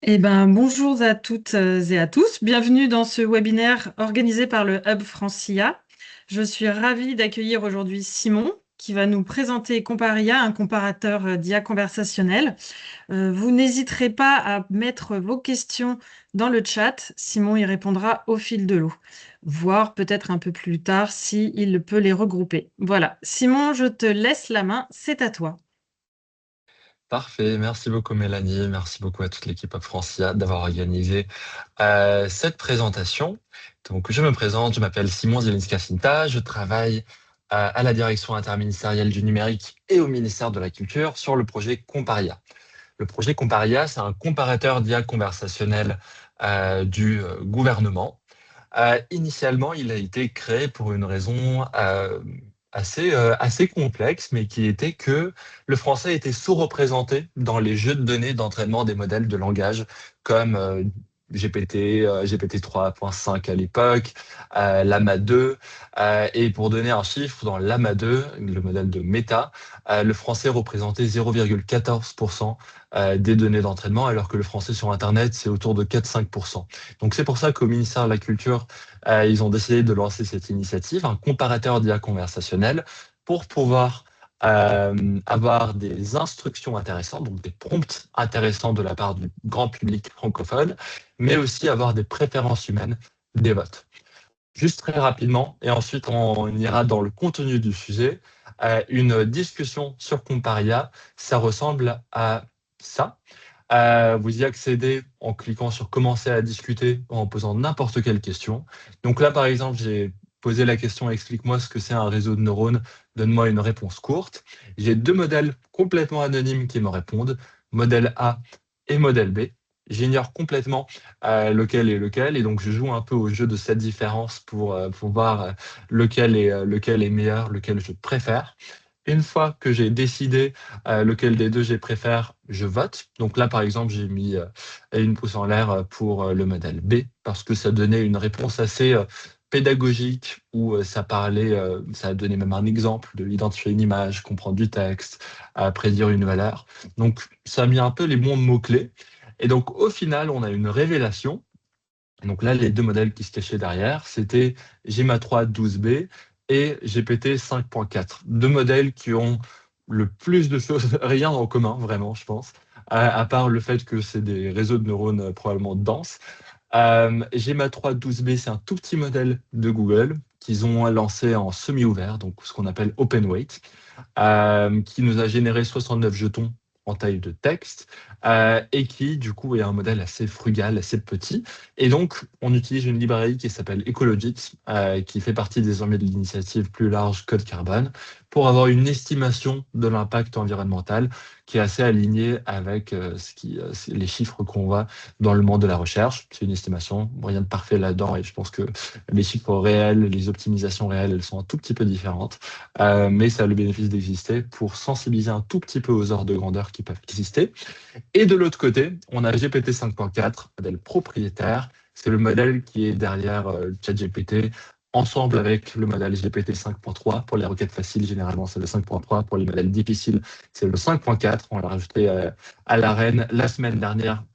Bonjour à toutes et à tous. Bienvenue dans ce webinaire organisé par le Hub Francia. Je suis ravie d'accueillir aujourd'hui Simon qui va nous présenter Comparia, un comparateur d'IA conversationnel. Vous n'hésiterez pas à mettre vos questions dans le chat. Simon y répondra au fil de l'eau, voire peut-être un peu plus tard s'il peut les regrouper. Voilà. Simon, je te laisse la main. C'est à toi. Parfait, merci beaucoup Mélanie, merci beaucoup à toute l'équipe Hop Francia d'avoir organisé cette présentation. Donc je me présente, je m'appelle Simon Zielinska-Sinta, je travaille à la direction interministérielle du numérique et au ministère de la Culture sur le projet Comparia. Le projet Comparia, c'est un comparateur d'IA conversationnel du gouvernement. Initialement, il a été créé pour une raison assez complexe, mais qui était que le français était sous-représenté dans les jeux de données d'entraînement des modèles de langage comme GPT 3.5 à l'époque, Lama 2. Et pour donner un chiffre, dans Lama 2, le modèle de Meta, le français représentait 0,14% des données d'entraînement, alors que le français sur Internet, c'est autour de 4-5%. Donc c'est pour ça qu'au ministère de la Culture, ils ont décidé de lancer cette initiative, un comparateur d'IA conversationnel, pour pouvoir avoir des instructions intéressantes, donc des prompts intéressants de la part du grand public francophone, mais aussi avoir des préférences humaines des votes. Juste très rapidement, et ensuite on ira dans le contenu du sujet. Une discussion sur Comparia, ça ressemble à ça. Vous y accédez en cliquant sur commencer à discuter en posant n'importe quelle question. Donc là, par exemple, j'ai posé la question explique-moi ce que c'est un réseau de neurones, donne-moi une réponse courte. J'ai deux modèles complètement anonymes qui me répondent, modèle A et modèle B. J'ignore complètement lequel est lequel, et donc je joue un peu au jeu de cette différence pour voir lequel est meilleur, lequel je préfère. Une fois que j'ai décidé lequel des deux je préfère, je vote. Donc là, par exemple, j'ai mis une pouce en l'air pour le modèle B parce que ça donnait une réponse assez pédagogique où ça a donné même un exemple de identifier une image, comprendre du texte, prédire une valeur. Donc ça a mis un peu les bons mots-clés. Et donc au final, on a une révélation. Donc là, les deux modèles qui se cachaient derrière, c'était GMA 3 12B et GPT 5.4. Deux modèles qui ont le plus de choses, rien en commun, vraiment, je pense, à part le fait que c'est des réseaux de neurones probablement denses. GMA 3 12B, c'est un tout petit modèle de Google qu'ils ont lancé en semi-ouvert, donc ce qu'on appelle open weight, qui nous a généré 69 jetons en taille de texte et qui, du coup, est un modèle assez frugal, assez petit. Et donc, on utilise une librairie qui s'appelle Ecologit, qui fait partie désormais de l'initiative plus large Code Carbone, pour avoir une estimation de l'impact environnemental qui est assez alignée avec les chiffres qu'on voit dans le monde de la recherche. C'est une estimation, rien de parfait là-dedans, et je pense que les chiffres réels, les optimisations réelles, elles sont un tout petit peu différentes. Mais ça a le bénéfice d'exister pour sensibiliser un tout petit peu aux ordres de grandeur qui peuvent exister. Et de l'autre côté, on a GPT 5.4, modèle propriétaire. C'est le modèle qui est derrière ChatGPT, ensemble avec le modèle GPT 5.3. Pour les requêtes faciles, généralement, c'est le 5.3. Pour les modèles difficiles, c'est le 5.4. On l'a rajouté à l'arène la semaine dernière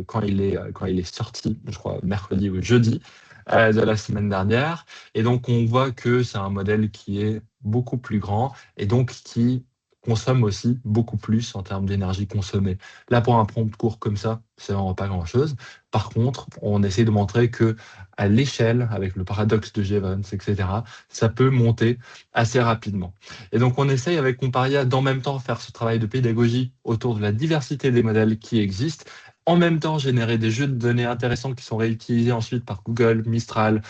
quand il est sorti, je crois, mercredi ou jeudi de la semaine dernière. Et donc, on voit que c'est un modèle qui est beaucoup plus grand et donc qui consomme aussi beaucoup plus en termes d'énergie consommée. Là, pour un prompt court comme ça, c'est vraiment pas grand-chose. Par contre, on essaie de montrer que à l'échelle, avec le paradoxe de Jevons, etc., ça peut monter assez rapidement. Et donc, on essaye avec Comparia d'en même temps faire ce travail de pédagogie autour de la diversité des modèles qui existent, en même temps générer des jeux de données intéressants qui sont réutilisés ensuite par Google, Mistral,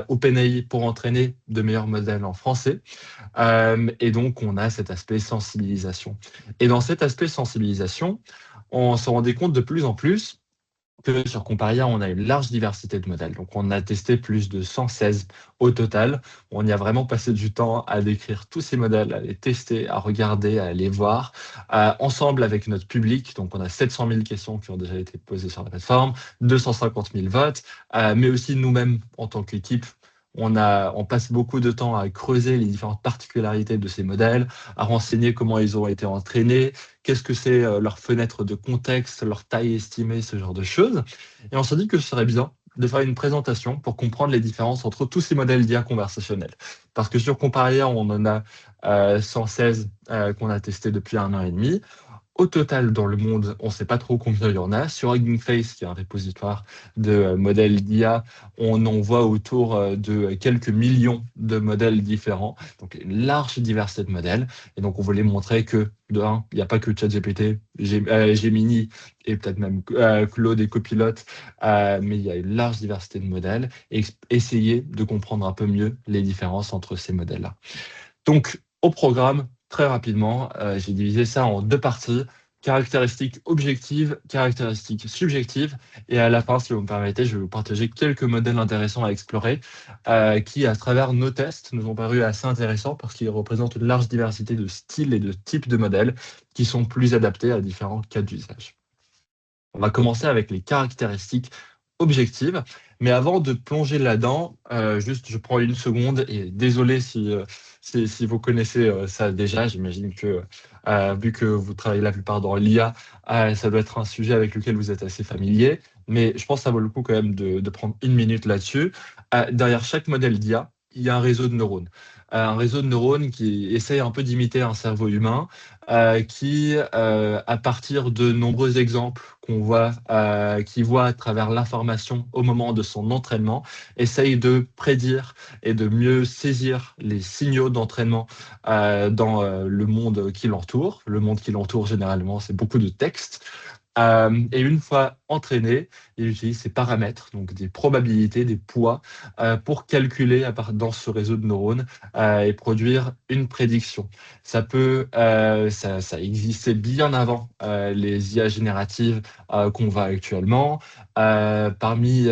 OpenAI pour entraîner de meilleurs modèles en français. Et donc, on a cet aspect sensibilisation. Et dans cet aspect sensibilisation, on se rendait compte de plus en plus que sur Comparia, on a une large diversité de modèles. Donc, on a testé plus de 116 au total. On y a vraiment passé du temps à décrire tous ces modèles, à les tester, à regarder, à les voir, ensemble avec notre public. Donc, on a 700 000 questions qui ont déjà été posées sur la plateforme, 250 000 votes, mais aussi nous-mêmes en tant qu'équipe. On passe beaucoup de temps à creuser les différentes particularités de ces modèles, à renseigner comment ils ont été entraînés, qu'est-ce que c'est leur fenêtre de contexte, leur taille estimée, ce genre de choses. Et on s'est dit que ce serait bien de faire une présentation pour comprendre les différences entre tous ces modèles d'IA conversationnels. Parce que sur Comparia, on en a 116 qu'on a testé depuis 1 an et demi. Au total, dans le monde, on ne sait pas trop combien il y en a. Sur Hugging Face, qui est un répositoire de modèles d'IA, on en voit autour de quelques millions de modèles différents. Donc, une large diversité de modèles. Et donc, on voulait montrer que, de un, il n'y a pas que ChatGPT, Gemini et peut-être même Claude et Copilot, mais il y a une large diversité de modèles et essayer de comprendre un peu mieux les différences entre ces modèles-là. Donc, au programme, très rapidement, j'ai divisé ça en 2 parties, caractéristiques objectives, caractéristiques subjectives. Et à la fin, si vous me permettez, je vais vous partager quelques modèles intéressants à explorer qui, à travers nos tests, nous ont paru assez intéressants parce qu'ils représentent une large diversité de styles et de types de modèles qui sont plus adaptés à différents cas d'usage. On va commencer avec les caractéristiques objectives. Mais avant de plonger là-dedans, juste je prends une seconde et désolé si vous connaissez ça déjà, j'imagine que vu que vous travaillez la plupart dans l'IA, ça doit être un sujet avec lequel vous êtes assez familier. Mais je pense que ça vaut le coup quand même de prendre une minute là-dessus. Derrière chaque modèle d'IA, il y a un réseau de neurones. Un réseau de neurones qui essaye un peu d'imiter un cerveau humain, qui, à partir de nombreux exemples qu'on voit, qui voit à travers l'information au moment de son entraînement, essaye de prédire et de mieux saisir les signaux d'entraînement dans le monde qui l'entoure. Le monde qui l'entoure, généralement, c'est beaucoup de texte. Et une fois entraîné, il utilise ces paramètres, donc des probabilités, des poids, pour calculer dans ce réseau de neurones et produire une prédiction. Ça existait bien avant les IA génératives qu'on voit actuellement. Parmi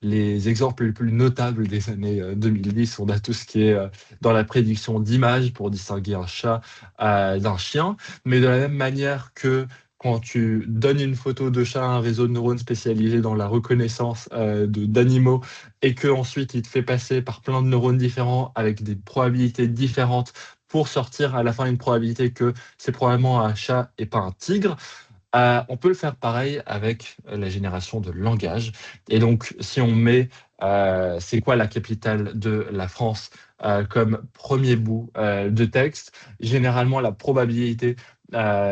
les exemples les plus notables des années 2010, on a tout ce qui est dans la prédiction d'images pour distinguer un chat d'un chien, mais de la même manière que quand tu donnes une photo de chat à un réseau de neurones spécialisé dans la reconnaissance d'animaux et que ensuite il te fait passer par plein de neurones différents avec des probabilités différentes pour sortir à la fin une probabilité que c'est probablement un chat et pas un tigre, on peut le faire pareil avec la génération de langage. Et donc, si on met c'est quoi la capitale de la France comme premier bout de texte, généralement la probabilité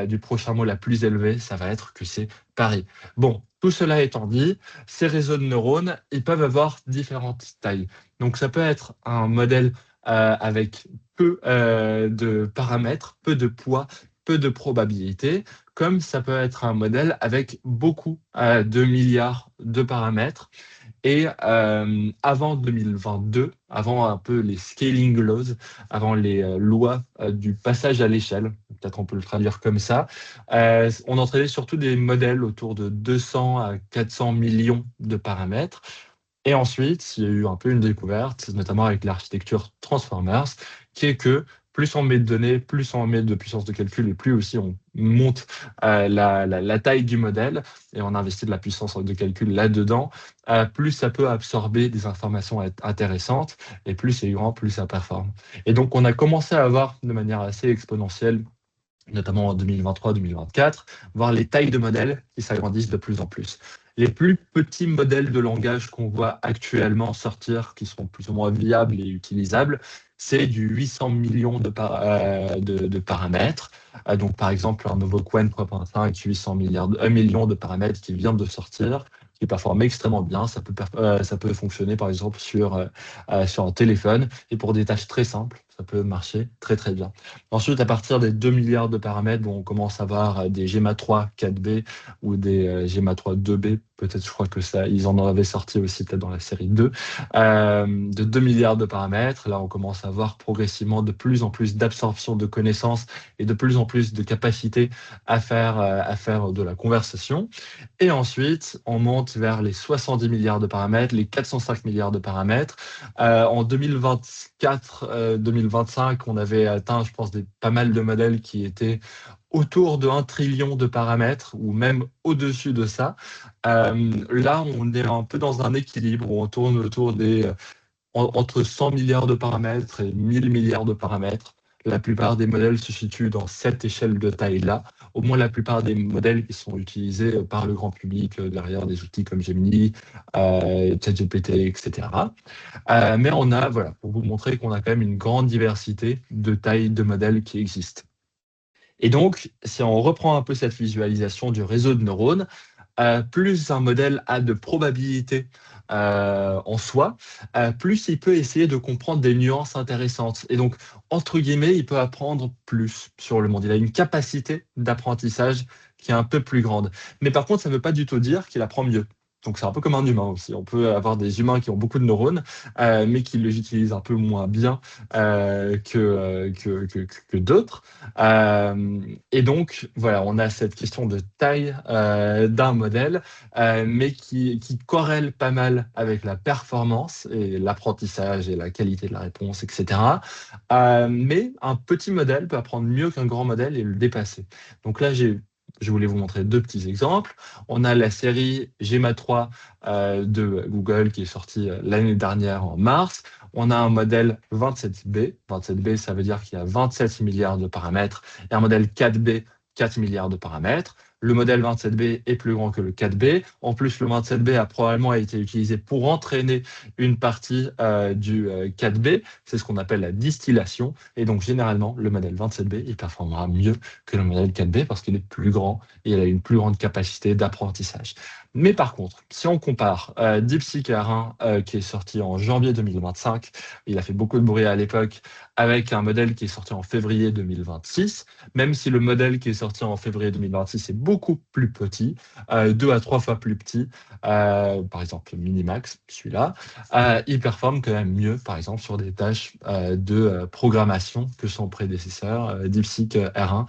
du prochain mot la plus élevée, ça va être que c'est Paris. Bon, tout cela étant dit, ces réseaux de neurones, ils peuvent avoir différentes tailles. Donc, ça peut être un modèle avec peu de paramètres, peu de poids, peu de probabilité, comme ça peut être un modèle avec beaucoup de milliards de paramètres. Et avant 2022, avant un peu les scaling laws, avant les lois du passage à l'échelle, peut-être on peut le traduire comme ça, on entraînait surtout des modèles autour de 200 à 400 millions de paramètres. Et ensuite, il y a eu un peu une découverte, notamment avec l'architecture Transformers, qui est que plus on met de données, plus on met de puissance de calcul et plus aussi on monte la taille du modèle et on investit de la puissance de calcul là-dedans, plus ça peut absorber des informations intéressantes et plus c'est grand, plus ça performe. Et donc on a commencé à avoir de manière assez exponentielle, notamment en 2023-2024, voir les tailles de modèles qui s'agrandissent de plus en plus. Les plus petits modèles de langage qu'on voit actuellement sortir, qui sont plus ou moins viables et utilisables, c'est du 800 millions de paramètres. Donc, par exemple, un nouveau Qwen 3.5, 800 millions de paramètres qui vient de sortir, qui performe extrêmement bien. Ça peut fonctionner, par exemple, sur un téléphone. Et pour des tâches très simples, ça peut marcher très, très bien. Ensuite, à partir des 2 milliards de paramètres, bon, on commence à avoir des GEMA 3 4B ou des GEMA 3 2B. Peut-être, je crois que ça, ils en avaient sorti aussi peut-être dans la série 2. De 2 milliards de paramètres. Là, on commence à voir progressivement de plus en plus d'absorption de connaissances et de plus en plus de capacité à faire de la conversation. Et ensuite, on monte vers les 70 milliards de paramètres, les 405 milliards de paramètres. En 2024-2025, on avait atteint, je pense, pas mal de modèles qui étaient autour de 1 trillion de paramètres ou même au-dessus de ça. Là, on est un peu dans un équilibre où on tourne autour entre 100 milliards de paramètres et 1000 milliards de paramètres. La plupart des modèles se situent dans cette échelle de taille-là. au moins la plupart des modèles qui sont utilisés par le grand public derrière des outils comme Gemini, ChatGPT, etc. Mais on a, voilà, pour vous montrer qu'on a quand même une grande diversité de tailles de modèles qui existent. Et donc, si on reprend un peu cette visualisation du réseau de neurones, plus un modèle a de probabilité en soi, plus il peut essayer de comprendre des nuances intéressantes. Et donc, entre guillemets, il peut apprendre plus sur le monde. Il a une capacité d'apprentissage qui est un peu plus grande. Mais par contre, ça ne veut pas du tout dire qu'il apprend mieux. Donc, c'est un peu comme un humain aussi. On peut avoir des humains qui ont beaucoup de neurones, mais qui les utilisent un peu moins bien que d'autres. Et donc, voilà, on a cette question de taille d'un modèle, mais qui corrèle pas mal avec la performance et l'apprentissage et la qualité de la réponse, etc. Mais un petit modèle peut apprendre mieux qu'un grand modèle et le dépasser. Donc là, je voulais vous montrer deux petits exemples. On a la série GEMA 3 de Google qui est sortie l'année dernière en mars. On a un modèle 27B. 27B, ça veut dire qu'il y a 27 milliards de paramètres. Et un modèle 4B, 4 milliards de paramètres. Le modèle 27B est plus grand que le 4B. En plus, le 27B a probablement été utilisé pour entraîner une partie du 4B. C'est ce qu'on appelle la distillation. Et donc, généralement, le modèle 27B, il performera mieux que le modèle 4B parce qu'il est plus grand et il a une plus grande capacité d'apprentissage. Mais par contre, si on compare DeepSeek R1 qui est sorti en janvier 2025, il a fait beaucoup de bruit à l'époque, avec un modèle qui est sorti en février 2026, même si le modèle qui est sorti en février 2026 est beaucoup plus petit, 2 à 3 fois plus petit, par exemple Minimax, celui-là, il performe quand même mieux, par exemple, sur des tâches de programmation que son prédécesseur, DeepSeek R1,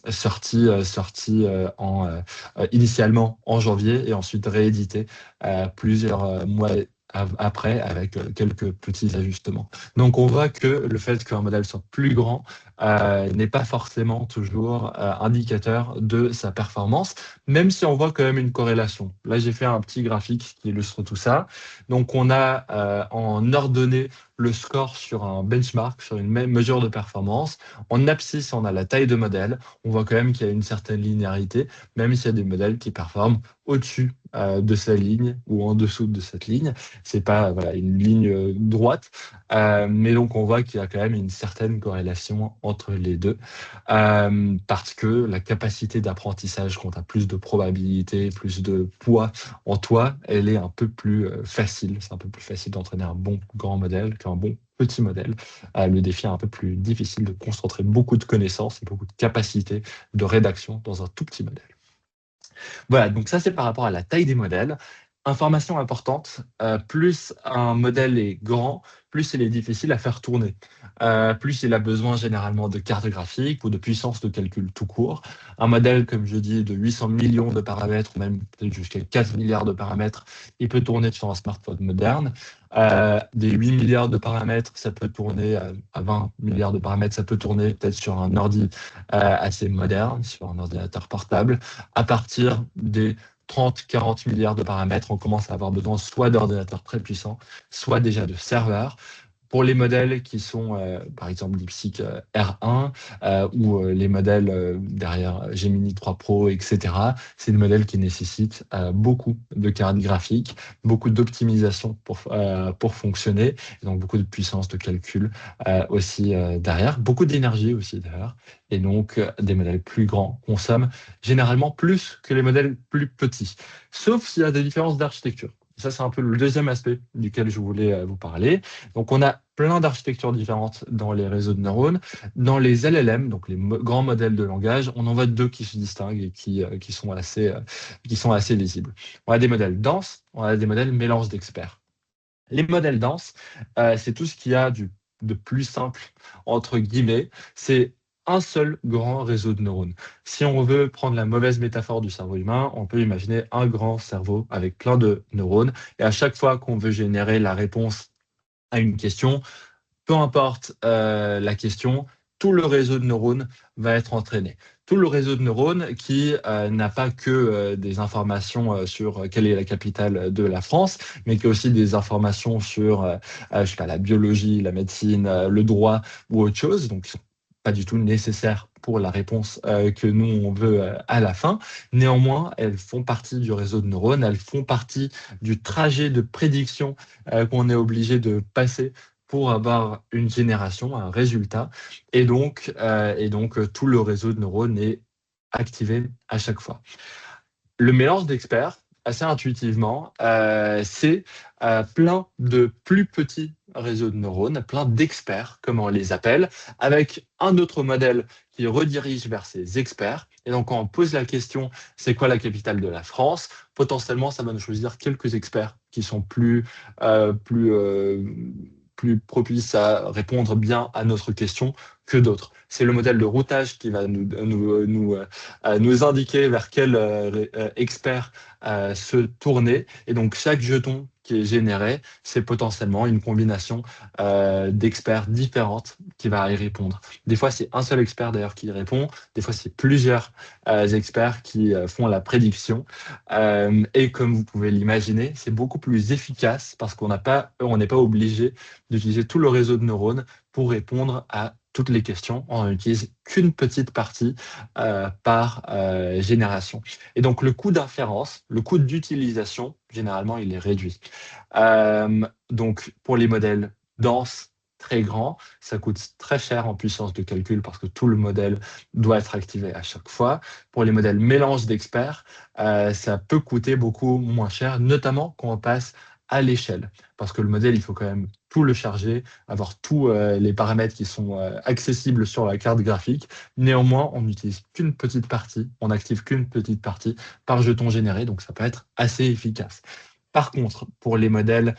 sorti initialement en janvier et ensuite réédité plusieurs mois après avec quelques petits ajustements. Donc on voit que le fait qu'un modèle soit plus grand n'est pas forcément toujours indicateur de sa performance, même si on voit quand même une corrélation. Là, j'ai fait un petit graphique qui illustre tout ça. Donc on a en ordonnée le score sur un benchmark, sur une même mesure de performance. En abscisse, on a la taille de modèle. On voit quand même qu'il y a une certaine linéarité, même s'il y a des modèles qui performent au-dessus de sa ligne ou en dessous de cette ligne. C'est pas voilà, une ligne droite, mais donc on voit qu'il y a quand même une certaine corrélation entre les deux, parce que la capacité d'apprentissage, quand tu as plus de probabilité, plus de poids en toi, elle est un peu plus facile. C'est un peu plus facile d'entraîner un bon grand modèle qu'un bon petit modèle. Le défi est un peu plus difficile de concentrer beaucoup de connaissances et beaucoup de capacités de rédaction dans un tout petit modèle. Voilà, donc ça c'est par rapport à la taille des modèles. Information importante, plus un modèle est grand, plus il est difficile à faire tourner. Plus il a besoin généralement de cartes graphiques ou de puissance de calcul tout court. Un modèle, comme je dis, de 800 millions de paramètres, ou même peut-être jusqu'à 4 milliards de paramètres, il peut tourner sur un smartphone moderne. Des 8 milliards de paramètres, ça peut tourner à 20 milliards de paramètres, ça peut tourner peut-être sur un ordi assez moderne, sur un ordinateur portable. À partir des 30-40 milliards de paramètres, on commence à avoir besoin soit d'ordinateurs très puissants, soit déjà de serveurs. Pour les modèles qui sont, par exemple, DeepSeek R1 ou les modèles derrière Gemini 3 Pro, etc., c'est des modèles qui nécessitent beaucoup de cartes graphiques, beaucoup d'optimisation pour fonctionner, et donc beaucoup de puissance de calcul aussi derrière, beaucoup d'énergie aussi derrière. Et donc, des modèles plus grands consomment généralement plus que les modèles plus petits, sauf s'il y a des différences d'architecture. Ça, c'est un peu le deuxième aspect duquel je voulais vous parler. Donc, on a plein d'architectures différentes dans les réseaux de neurones. Dans les LLM, donc les grands modèles de langage, on en voit deux qui se distinguent et qui sont assez lisibles. On a des modèles denses, on a des modèles mélange d'experts. Les modèles denses, c'est tout ce qu'il y a de plus simple, entre guillemets. C'est un seul grand réseau de neurones. Si on veut prendre la mauvaise métaphore du cerveau humain, on peut imaginer un grand cerveau avec plein de neurones. Et à chaque fois qu'on veut générer la réponse à une question, peu importe la question, tout le réseau de neurones va être entraîné. Tout le réseau de neurones qui n'a pas que des informations sur quelle est la capitale de la France, mais qui a aussi des informations sur je sais pas, la biologie, la médecine, le droit ou autre chose. Donc, pas du tout nécessaires pour la réponse que nous, on veut à la fin. Néanmoins, elles font partie du réseau de neurones, elles font partie du trajet de prédiction qu'on est obligé de passer pour avoir une génération, un résultat. Et donc, tout le réseau de neurones est activé à chaque fois. Le mélange d'experts, assez intuitivement, c'est plein de plus petits réseaux de neurones, plein d'experts, comme on les appelle, avec un autre modèle qui redirige vers ces experts. Et donc, quand on pose la question, c'est quoi la capitale de la France? Potentiellement, ça va nous choisir quelques experts qui sont euh, plus, euh, plus propices à répondre bien à notre question que d'autres. C'est le modèle de routage qui va nous indiquer vers quel expert se tourner. Et donc, chaque jeton qui est généré, c'est potentiellement une combinaison d'experts différentes qui va y répondre. Des fois, c'est un seul expert d'ailleurs qui y répond. Des fois, c'est plusieurs experts qui font la prédiction. Et comme vous pouvez l'imaginer, c'est beaucoup plus efficace parce on n'est pas obligé d'utiliser tout le réseau de neurones pour répondre à toutes les questions. On n'utilise qu'une petite partie par génération. Et donc, le coût d'inférence, le coût d'utilisation, généralement, il est réduit. Donc, pour les modèles denses, très grands, ça coûte très cher en puissance de calcul parce que tout le modèle doit être activé à chaque fois. Pour les modèles mélange d'experts, ça peut coûter beaucoup moins cher, notamment quand on passe à l'échelle. Parce que le modèle, il faut quand même tout le charger, avoir tous les paramètres qui sont accessibles sur la carte graphique. Néanmoins, on n'utilise qu'une petite partie, on n'active qu'une petite partie par jeton généré, donc ça peut être assez efficace. Par contre, pour les modèles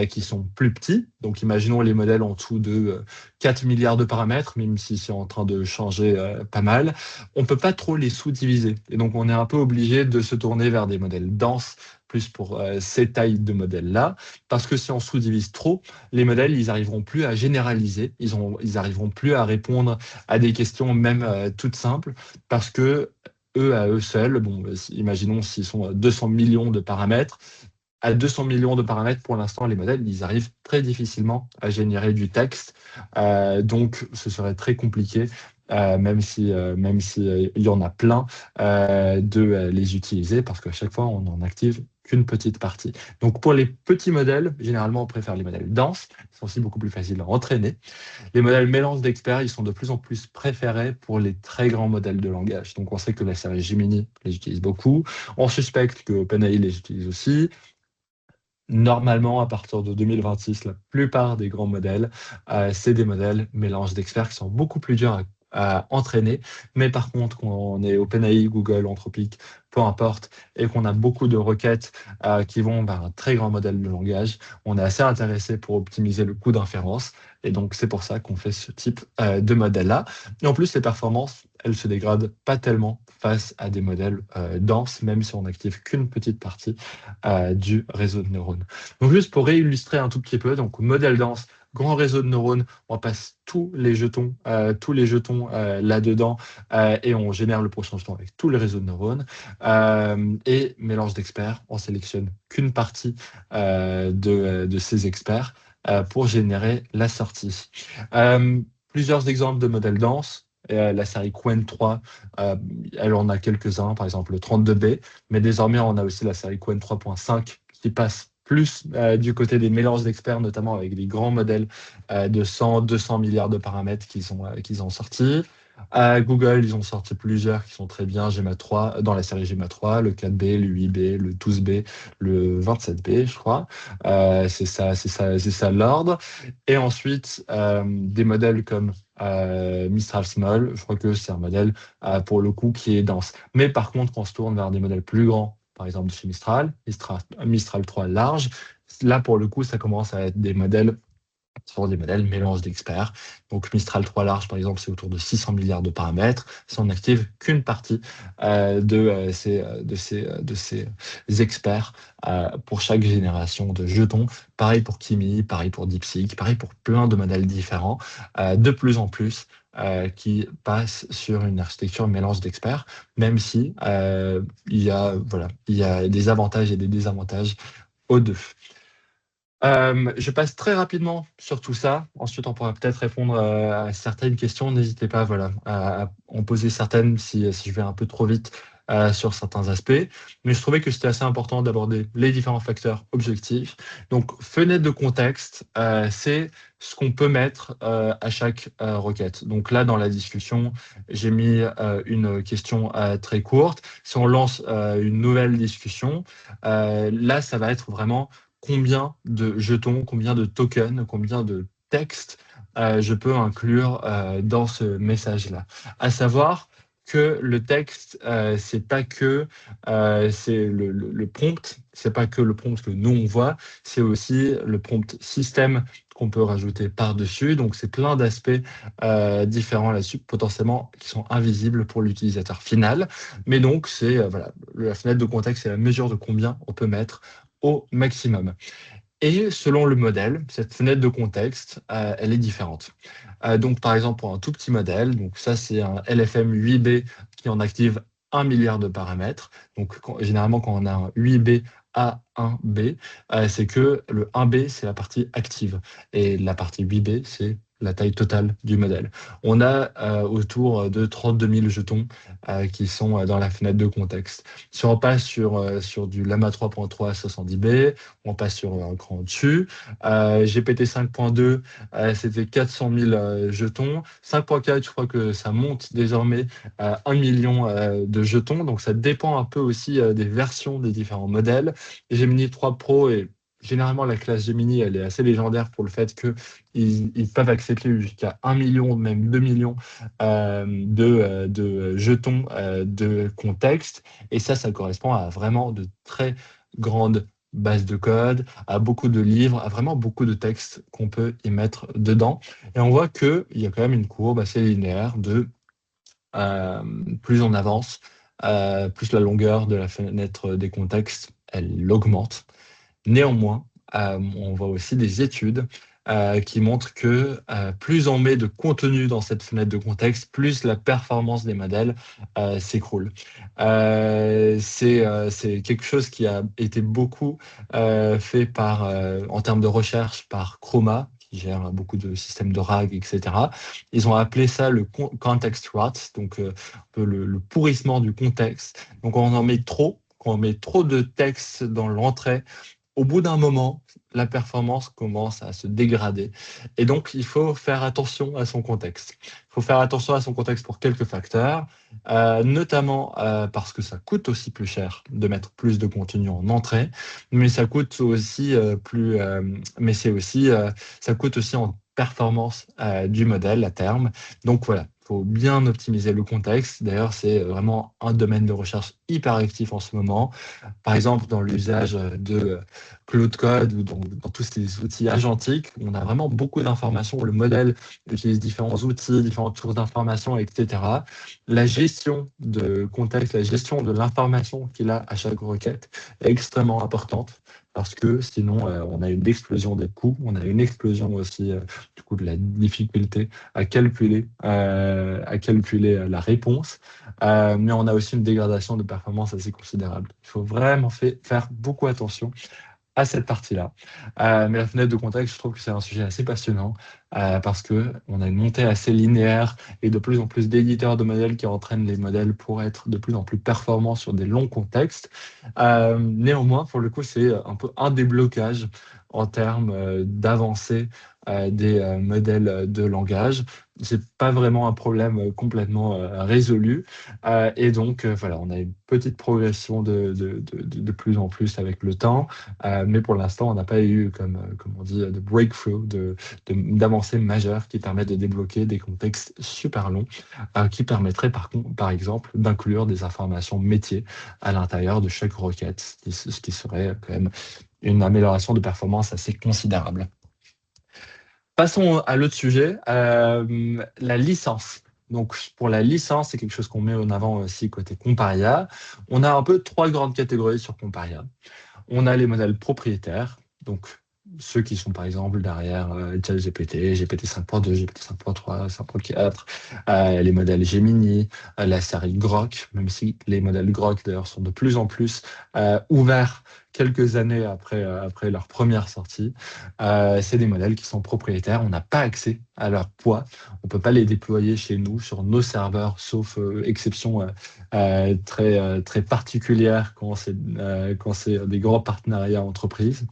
qui sont plus petits, donc imaginons les modèles en dessous de 4 milliards de paramètres, même si c'est en train de changer pas mal, on ne peut pas trop les sous-diviser. Et donc, on est un peu obligé de se tourner vers des modèles denses, plus pour ces tailles de modèles-là, parce que si on sous-divise trop, les modèles, ils n'arriveront plus à généraliser, ils n'arriveront plus à répondre à des questions même toutes simples, parce que eux, à eux seuls, bon, imaginons s'ils sont 200 millions de paramètres, à 200 millions de paramètres, pour l'instant, les modèles, ils arrivent très difficilement à générer du texte. Donc, ce serait très compliqué, même si, il y en a plein, de les utiliser, parce qu'à chaque fois, on n'en active qu'une petite partie. Donc, pour les petits modèles, généralement, on préfère les modèles denses. Ils sont aussi beaucoup plus faciles à entraîner. Les modèles mélange d'experts, ils sont de plus en plus préférés pour les très grands modèles de langage. Donc, on sait que la série Gemini les utilise beaucoup. On suspecte que OpenAI les utilise aussi. Normalement, à partir de 2026, la plupart des grands modèles, c'est des modèles mélange d'experts qui sont beaucoup plus durs à entraîner. Mais par contre, quand on est OpenAI, Google, Anthropic, peu importe, et qu'on a beaucoup de requêtes qui vont vers un très grand modèle de langage, on est assez intéressé pour optimiser le coût d'inférence. Et donc, c'est pour ça qu'on fait ce type de modèle-là. Et en plus, les performances, elles se dégradent pas tellement face à des modèles denses, même si on n'active qu'une petite partie du réseau de neurones. Donc juste pour réillustrer un tout petit peu, donc modèle dense, grand réseau de neurones, on passe tous les jetons là-dedans et on génère le prochain jeton avec tous les réseaux de neurones. Et mélange d'experts, on sélectionne qu'une partie de ces experts pour générer la sortie. Plusieurs exemples de modèles denses. La série Qwen 3, elle en a quelques-uns, par exemple le 32B, mais désormais on a aussi la série Qwen 3.5 qui passe plus du côté des mélanges d'experts, notamment avec des grands modèles de 100, 200 milliards de paramètres qu'ils ont sortis. Google, ils ont sorti plusieurs qui sont très bien, Gemma 3, dans la série Gemma 3, le 4B, le 8B, le 12B, le 27B, je crois. C'est ça l'ordre. Et ensuite, des modèles comme Mistral Small, je crois que c'est un modèle pour le coup qui est dense. Mais par contre, quand on se tourne vers des modèles plus grands, par exemple chez Mistral 3 large, là pour le coup, ça commence à être des modèles sont des modèles mélange d'experts. Donc Mistral 3 large, par exemple, c'est autour de 600 milliards de paramètres. Si on n'active qu'une partie de ces experts pour chaque génération de jetons. Pareil pour Kimi, pareil pour DeepSeek, pareil pour plein de modèles différents, de plus en plus qui passent sur une architecture mélange d'experts, même si il y a des avantages et des désavantages aux deux. Je passe très rapidement sur tout ça. Ensuite, on pourra peut-être répondre à certaines questions. N'hésitez pas, voilà, à en poser certaines si je vais un peu trop vite sur certains aspects. Mais je trouvais que c'était assez important d'aborder les différents facteurs objectifs. Donc, fenêtre de contexte, c'est ce qu'on peut mettre à chaque requête. Donc là, dans la discussion, j'ai mis une question très courte. Si on lance une nouvelle discussion, là, ça va être vraiment combien de jetons, combien de tokens, combien de textes je peux inclure dans ce message-là. À savoir que le texte, c'est pas que c'est le prompt, c'est pas que le prompt que nous on voit, c'est aussi le prompt système qu'on peut rajouter par-dessus. Donc c'est plein d'aspects différents là-dessus, potentiellement qui sont invisibles pour l'utilisateur final. Mais donc c'est voilà, la fenêtre de contexte, c'est la mesure de combien on peut mettre au maximum. Et selon le modèle, cette fenêtre de contexte, elle est différente. Donc, par exemple, pour un tout petit modèle, donc ça, c'est un LFM 8B qui en active 1 milliard de paramètres. Donc, généralement, quand on a un 8B à 1B, c'est que le 1B, c'est la partie active. Et la partie 8B, c'est la taille totale du modèle. On a autour de 32 000 jetons qui sont dans la fenêtre de contexte. Si on passe sur du Lama 3.3 à 70B, on passe sur un cran au-dessus. GPT 5.2, c'était 400 000 jetons. 5.4, je crois que ça monte désormais à 1 million de jetons. Donc ça dépend un peu aussi des versions des différents modèles. Gemini 3 Pro et généralement la classe Gemini, elle est assez légendaire pour le fait qu'ils peuvent accepter jusqu'à 1 million, même 2 millions de jetons de contexte. Et ça correspond à vraiment de très grandes bases de code, à beaucoup de livres, à vraiment beaucoup de textes qu'on peut y mettre dedans. Et on voit qu'il y a quand même une courbe assez linéaire de euh, plus on avance, plus la longueur de la fenêtre des contextes, elle augmente. Néanmoins, on voit aussi des études qui montrent que plus on met de contenu dans cette fenêtre de contexte, plus la performance des modèles s'écroule. C'est quelque chose qui a été beaucoup fait en termes de recherche par Chroma, qui gère beaucoup de systèmes de RAG, etc. Ils ont appelé ça le context rot, donc un peu le pourrissement du contexte. Donc on en met trop, quand on met trop de texte dans l'entrée, au bout d'un moment, la performance commence à se dégrader. Et donc, il faut faire attention à son contexte. Il faut faire attention à son contexte pour quelques facteurs, notamment parce que ça coûte aussi plus cher de mettre plus de contenu en entrée, mais ça coûte aussi mais c'est aussi, ça coûte aussi en performance du modèle à terme. Donc voilà, il faut bien optimiser le contexte. D'ailleurs, c'est vraiment un domaine de recherche hyper actif en ce moment. Par exemple, dans l'usage de Cloud Code ou dans tous ces outils agentiques, on a vraiment beaucoup d'informations. Le modèle utilise différents outils, différentes sources d'informations, etc. La gestion de contexte, la gestion de l'information qu'il a à chaque requête est extrêmement importante parce que sinon, on a une explosion des coûts, on a une explosion aussi du coup de la difficulté à calculer la réponse. Mais on a aussi une dégradation de performance assez considérable. Il faut vraiment faire beaucoup attention à cette partie-là. Mais la fenêtre de contexte, je trouve que c'est un sujet assez passionnant parce qu'on a une montée assez linéaire et de plus en plus d'éditeurs de modèles qui entraînent les modèles pour être de plus en plus performants sur des longs contextes. Néanmoins, pour le coup, c'est un peu un déblocage en termes d'avancée des modèles de langage. C'est pas vraiment un problème complètement résolu. Et donc, voilà, on a une petite progression de plus en plus avec le temps. Mais pour l'instant, on n'a pas eu, comme on dit, de breakthrough, d'avancées majeures qui permettent de débloquer des contextes super longs, qui permettraient par exemple d'inclure des informations métiers à l'intérieur de chaque requête, ce qui serait quand même une amélioration de performance assez considérable. Passons à l'autre sujet, la licence. Donc, pour la licence, c'est quelque chose qu'on met en avant aussi côté Comparia. On a un peu trois grandes catégories sur Comparia. On a les modèles propriétaires, donc ceux qui sont par exemple derrière ChatGPT, GPT 5.2, GPT 5.3, 5.4, les modèles Gemini, la série Grok, même si les modèles Grok d'ailleurs sont de plus en plus ouverts quelques années après leur première sortie. C'est des modèles qui sont propriétaires, on n'a pas accès à leur poids, on ne peut pas les déployer chez nous sur nos serveurs, sauf exception très particulière quand c'est des grands partenariats entreprises.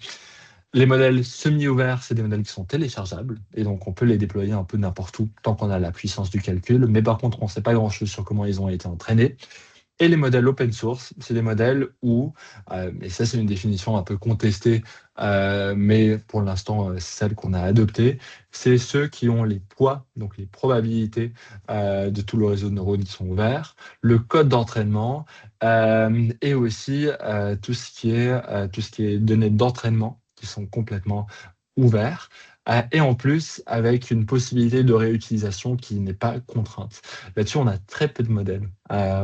Les modèles semi-ouverts, c'est des modèles qui sont téléchargeables et donc on peut les déployer un peu n'importe où tant qu'on a la puissance du calcul. Mais par contre, on ne sait pas grand-chose sur comment ils ont été entraînés. Et les modèles open source, c'est des modèles où, et ça c'est une définition un peu contestée, mais pour l'instant c'est celle qu'on a adoptée, c'est ceux qui ont les poids, donc les probabilités de tout le réseau de neurones qui sont ouverts, le code d'entraînement et aussi tout ce qui est données d'entraînement qui sont complètement ouverts. Et en plus, avec une possibilité de réutilisation qui n'est pas contrainte. Là-dessus, on a très peu de modèles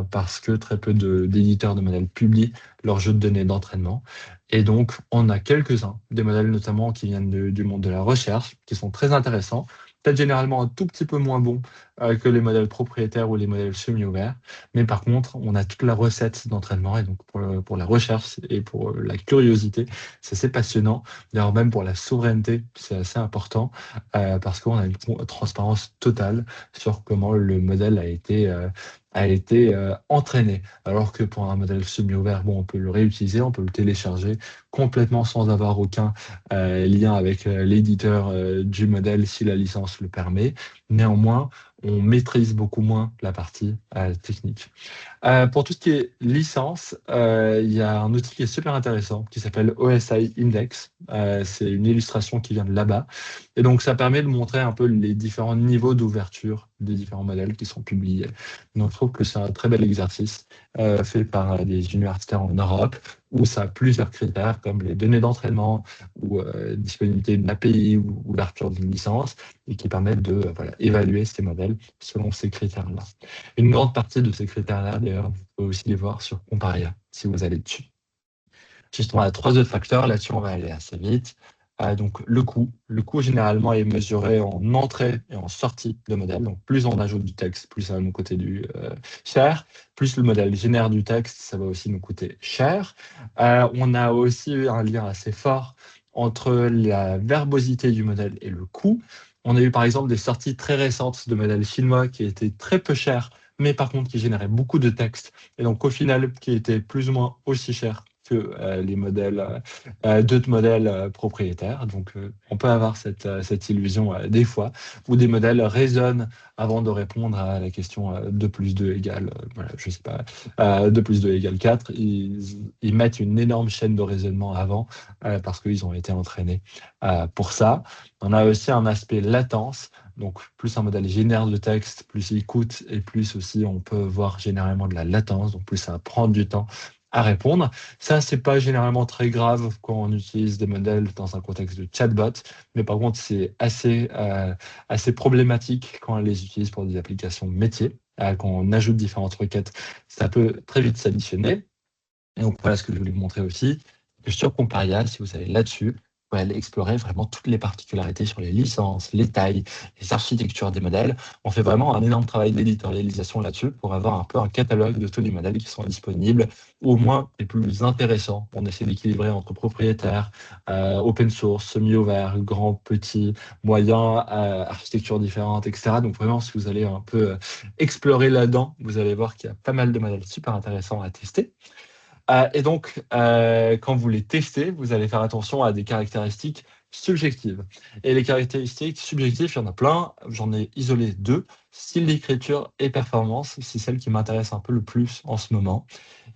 parce que très peu d'éditeurs de modèles publient leurs jeux de données d'entraînement. Et donc, on a quelques-uns, des modèles notamment qui viennent du monde de la recherche, qui sont très intéressants, peut-être généralement un tout petit peu moins bons que les modèles propriétaires ou les modèles semi-ouverts. Mais par contre, on a toute la recette d'entraînement. Et donc, pour la recherche et pour la curiosité, c'est assez passionnant. D'ailleurs, même pour la souveraineté, c'est assez important parce qu'on a une transparence totale sur comment le modèle a été entraîné. Alors que pour un modèle semi-ouvert, bon, on peut le réutiliser, on peut le télécharger complètement sans avoir aucun lien avec l'éditeur du modèle si la licence le permet. Néanmoins, on maîtrise beaucoup moins la partie technique. Pour tout ce qui est licence, il y a un outil qui est super intéressant qui s'appelle OSI Index. C'est une illustration qui vient de là-bas. Et donc, ça permet de montrer un peu les différents niveaux d'ouverture des différents modèles qui sont publiés. Donc, je trouve que c'est un très bel exercice fait par des universitaires en Europe où ça a plusieurs critères comme les données d'entraînement ou disponibilité d'une API ou ouverture d'une licence et qui permettent de évaluer ces modèles selon ces critères-là. Une grande partie de ces critères-là, d'ailleurs, vous pouvez aussi les voir sur Comparia, si vous allez dessus. Justement, il y a trois autres facteurs. Là-dessus, on va aller assez vite. Donc, le coût. Le coût, généralement, est mesuré en entrée et en sortie de modèle. Donc, plus on ajoute du texte, plus ça va nous coûter du cher. Plus le modèle génère du texte, ça va aussi nous coûter cher. On a aussi un lien assez fort entre la verbosité du modèle et le coût. On a eu, par exemple, des sorties très récentes de modèles chinois qui étaient très peu chers, mais par contre qui généraient beaucoup de texte. Et donc, au final, qui étaient plus ou moins aussi chers que les modèles, d'autres modèles propriétaires. Donc, on peut avoir cette illusion des fois, où des modèles raisonnent avant de répondre à la question 2 plus 2 égale, je sais pas, 2 plus 2 égale 4. Ils mettent une énorme chaîne de raisonnement avant parce qu'ils ont été entraînés pour ça. On a aussi un aspect latence. Donc, plus un modèle génère de texte, plus il coûte et plus aussi on peut voir généralement de la latence. Donc, plus ça va prendre du temps à répondre. Ça, c'est pas généralement très grave quand on utilise des modèles dans un contexte de chatbot, mais par contre, c'est assez problématique quand on les utilise pour des applications métiers. Quand on ajoute différentes requêtes, ça peut très vite s'additionner. Et donc, voilà ce que je voulais vous montrer aussi. Sur Comparia, si vous allez là-dessus, vous allez explorer vraiment toutes les particularités sur les licences, les tailles, les architectures des modèles. On fait vraiment un énorme travail d'éditorialisation là-dessus pour avoir un peu un catalogue de tous les modèles qui sont disponibles, ou au moins les plus intéressants. On essaie d'équilibrer entre propriétaires, open source, semi-ouvert, grand, petit, moyen, architectures différentes, etc. Donc vraiment, si vous allez un peu explorer là-dedans, vous allez voir qu'il y a pas mal de modèles super intéressants à tester. Et donc, quand vous les testez, vous allez faire attention à des caractéristiques subjectives. Et les caractéristiques subjectives, il y en a plein. J'en ai isolé deux. Style d'écriture et performance, c'est celle qui m'intéresse un peu le plus en ce moment.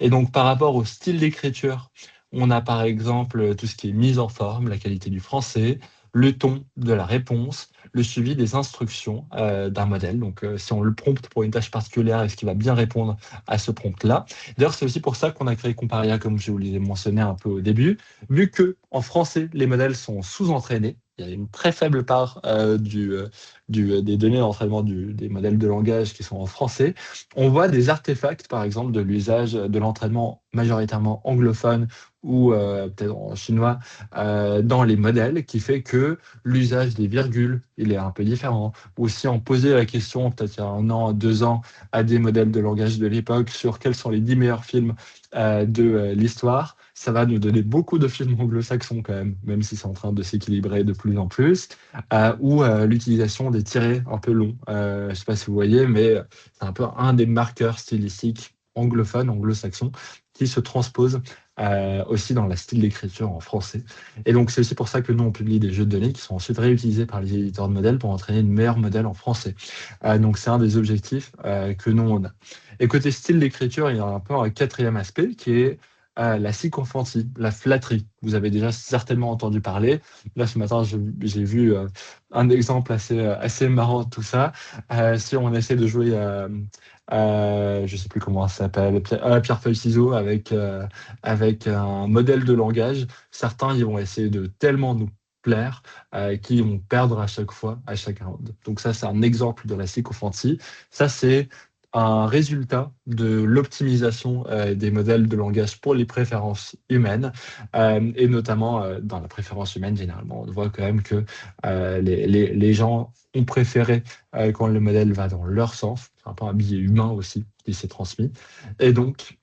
Et donc, par rapport au style d'écriture, on a par exemple tout ce qui est mise en forme, la qualité du français, le ton de la réponse, le suivi des instructions d'un modèle. Donc, si on le prompte pour une tâche particulière, est-ce qu'il va bien répondre à ce prompt-là? D'ailleurs, c'est aussi pour ça qu'on a créé Comparia, comme je vous l'ai mentionné un peu au début, vu que en français, les modèles sont sous-entraînés. Il y a une très faible part des données d'entraînement des modèles de langage qui sont en français, on voit des artefacts, par exemple, de l'usage de l'entraînement majoritairement anglophone ou peut-être en chinois dans les modèles, qui fait que l'usage des virgules, il est un peu différent. Ou si on posait la question, peut-être il y a 1 an, 2 ans, à des modèles de langage de l'époque sur quels sont les 10 meilleurs films de l'histoire, ça va nous donner beaucoup de films anglo-saxons quand même si c'est en train de s'équilibrer de plus en plus, ou l'utilisation des tirets un peu longs. Je ne sais pas si vous voyez, mais c'est un peu un des marqueurs stylistiques anglophones, anglo-saxons, qui se transposent aussi dans le style d'écriture en français. Et donc, c'est aussi pour ça que nous, on publie des jeux de données qui sont ensuite réutilisés par les éditeurs de modèles pour entraîner de meilleurs modèles en français. Donc, c'est un des objectifs que nous, on a. Et côté style d'écriture, il y a un peu un quatrième aspect qui est la sycophantie, la flatterie. Vous avez déjà certainement entendu parler. Là, ce matin, j'ai vu un exemple assez marrant de tout ça. Si on essaie de jouer je ne sais plus comment ça s'appelle, pierre, feuille, ciseaux avec un modèle de langage, certains ils vont essayer de tellement nous plaire qu'ils vont perdre à chaque fois, à chaque round. Donc ça, c'est un exemple de la sycophantie. Ça, c'est un résultat de l'optimisation des modèles de langage pour les préférences humaines, et notamment dans la préférence humaine, généralement, on voit quand même que les gens ont préféré quand le modèle va dans leur sens. C'est un peu un biais humain aussi qui s'est transmis. Et donc,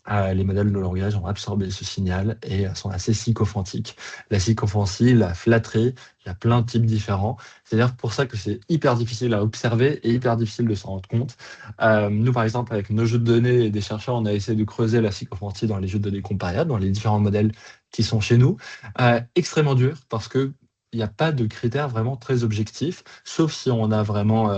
les modèles de langage ont absorbé ce signal et sont assez sycophantiques. La sycophantie, la flatterie, il y a plein de types différents. C'est d'ailleurs pour ça que c'est hyper difficile à observer et hyper difficile de s'en rendre compte. Nous, par exemple, avec nos jeux de données et des chercheurs, on a essayé de creuser la sycophantie dans les jeux de données comparables, dans les différents modèles qui sont chez nous. Extrêmement dur parce que il n'y a pas de critères vraiment très objectifs, sauf si on a vraiment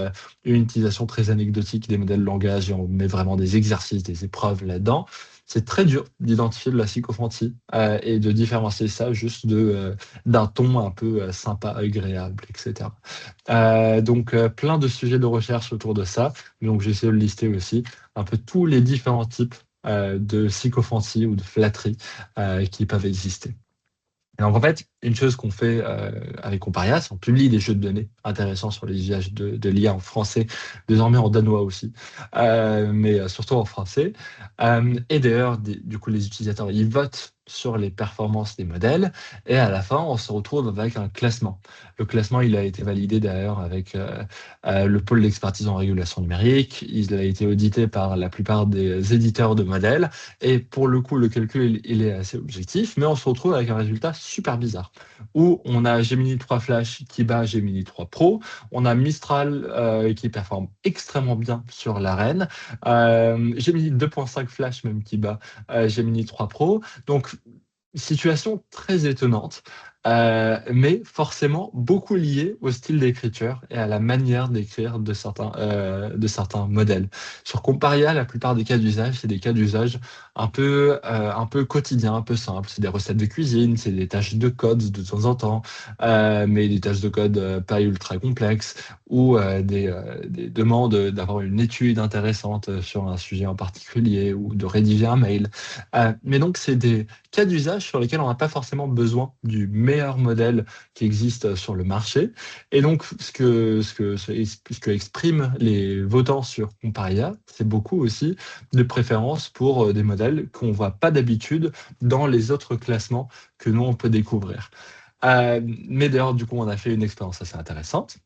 une utilisation très anecdotique des modèles de langage et on met vraiment des exercices, des épreuves là-dedans. C'est très dur d'identifier de la sycophantie et de différencier ça juste d'un ton un peu sympa, agréable, etc. Donc, plein de sujets de recherche autour de ça. Donc, j'essaie de lister aussi un peu tous les différents types de sycophantie ou de flatterie qui peuvent exister. Et donc, en fait, une chose qu'on fait avec Comparia, c'est on publie des jeux de données intéressants sur les usages de l'IA en français, désormais en danois aussi, mais surtout en français. Et d'ailleurs, du coup, les utilisateurs, ils votent sur les performances des modèles, et à la fin, on se retrouve avec un classement. Le classement, il a été validé d'ailleurs avec le pôle d'expertise en régulation numérique, il a été audité par la plupart des éditeurs de modèles, et pour le coup, le calcul, il est assez objectif, mais on se retrouve avec un résultat super bizarre, où on a Gemini 3 Flash qui bat Gemini 3 Pro, on a Mistral qui performe extrêmement bien sur l'arène, Gemini 2.5 Flash même qui bat Gemini 3 Pro. Donc, situation très étonnante, mais forcément beaucoup liée au style d'écriture et à la manière d'écrire de certains modèles. Sur Comparia, la plupart des cas d'usage, c'est des cas d'usage un peu quotidiens, un peu simples. C'est des recettes de cuisine, c'est des tâches de code de temps en temps, mais des tâches de code pas ultra complexes, ou des demandes d'avoir une étude intéressante sur un sujet en particulier, ou de rédiger un mail. Mais donc, c'est des cas d'usage sur lesquels on n'a pas forcément besoin du meilleur modèle qui existe sur le marché. Et donc, ce que expriment les votants sur Comparia, c'est beaucoup aussi de préférence pour des modèles qu'on ne voit pas d'habitude dans les autres classements que nous, on peut découvrir. Mais d'ailleurs, du coup, on a fait une expérience assez intéressante.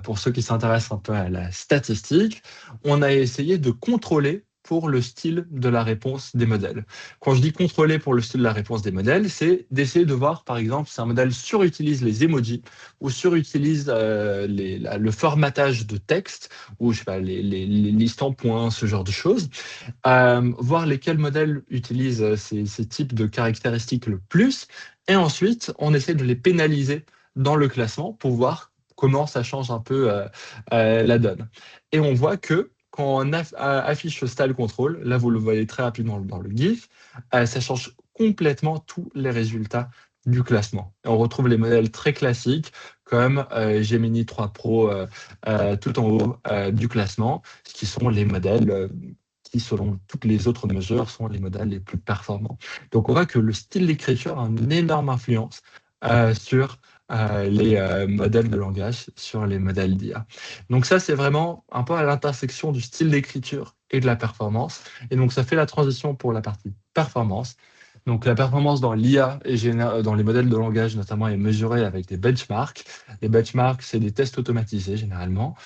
Pour ceux qui s'intéressent un peu à la statistique, on a essayé de contrôler pour le style de la réponse des modèles. Quand je dis contrôler pour le style de la réponse des modèles, c'est d'essayer de voir, par exemple, si un modèle surutilise les emojis ou surutilise le formatage de texte, ou je sais pas, les listes en points, ce genre de choses, voir lesquels modèles utilisent ces types de caractéristiques le plus, et ensuite, on essaie de les pénaliser dans le classement pour voir comment ça change un peu la donne. Et on voit que quand on affiche ce style control, là vous le voyez très rapidement dans le GIF, ça change complètement tous les résultats du classement. Et on retrouve les modèles très classiques comme Gemini 3 Pro tout en haut du classement, ce qui sont les modèles qui, selon toutes les autres mesures, sont les modèles les plus performants. Donc on voit que le style d'écriture a une énorme influence sur les modèles de langage sur les modèles d'IA. Donc ça, c'est vraiment un peu à l'intersection du style d'écriture et de la performance. Et donc ça fait la transition pour la partie performance. Donc la performance dans l'IA et dans les modèles de langage notamment est mesurée avec des benchmarks. Les benchmarks, c'est des tests automatisés généralement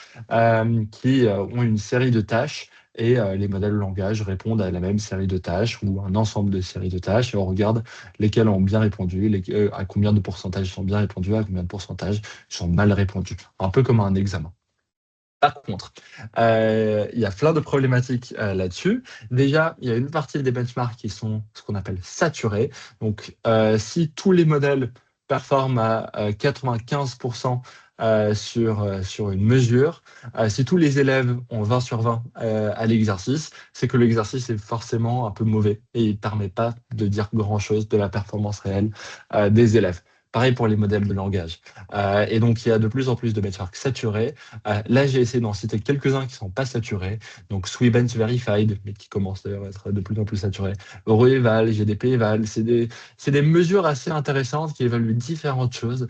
qui ont une série de tâches et les modèles de langage répondent à la même série de tâches ou un ensemble de séries de tâches et on regarde lesquelles ont bien répondu, à combien de pourcentage sont bien répondus, à combien de pourcentage sont mal répondus. Un peu comme un examen. Par contre, il y a plein de problématiques là-dessus. Déjà, il y a une partie des benchmarks qui sont ce qu'on appelle saturés. Donc, si tous les modèles performent à 95% sur une mesure, si tous les élèves ont 20 sur 20 à l'exercice, c'est que l'exercice est forcément un peu mauvais et il ne permet pas de dire grand-chose de la performance réelle des élèves. Pareil pour les modèles de langage. Et donc, il y a de plus en plus de benchmarks saturés. Là, j'ai essayé d'en citer quelques-uns qui ne sont pas saturés. Donc, Swebench Verified, mais qui commencent d'ailleurs à être de plus en plus saturés. EuroEval, GDP-Eval, c'est des mesures assez intéressantes qui évaluent différentes choses.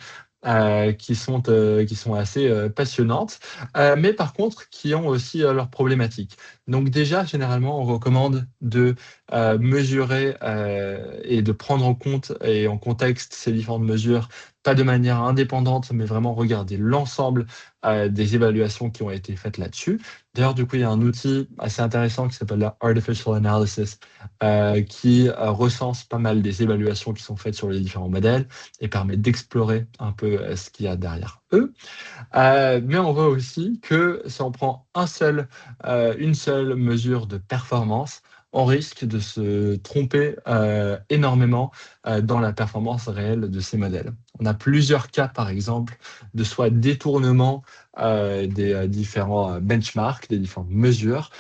Qui sont assez passionnantes, mais par contre qui ont aussi leurs problématiques. Donc déjà, généralement, on recommande de mesurer et de prendre en compte et en contexte ces différentes mesures, pas de manière indépendante, mais vraiment regarder l'ensemble des évaluations qui ont été faites là-dessus. D'ailleurs, du coup, il y a un outil assez intéressant qui s'appelle la Artificial Analysis, qui recense pas mal des évaluations qui sont faites sur les différents modèles et permet d'explorer un peu ce qu'il y a derrière eux. Mais on voit aussi que si on prend une seule mesure de performance, on risque de se tromper énormément dans la performance réelle de ces modèles. On a plusieurs cas, par exemple, de soit détournement des différents benchmarks, des différentes mesures,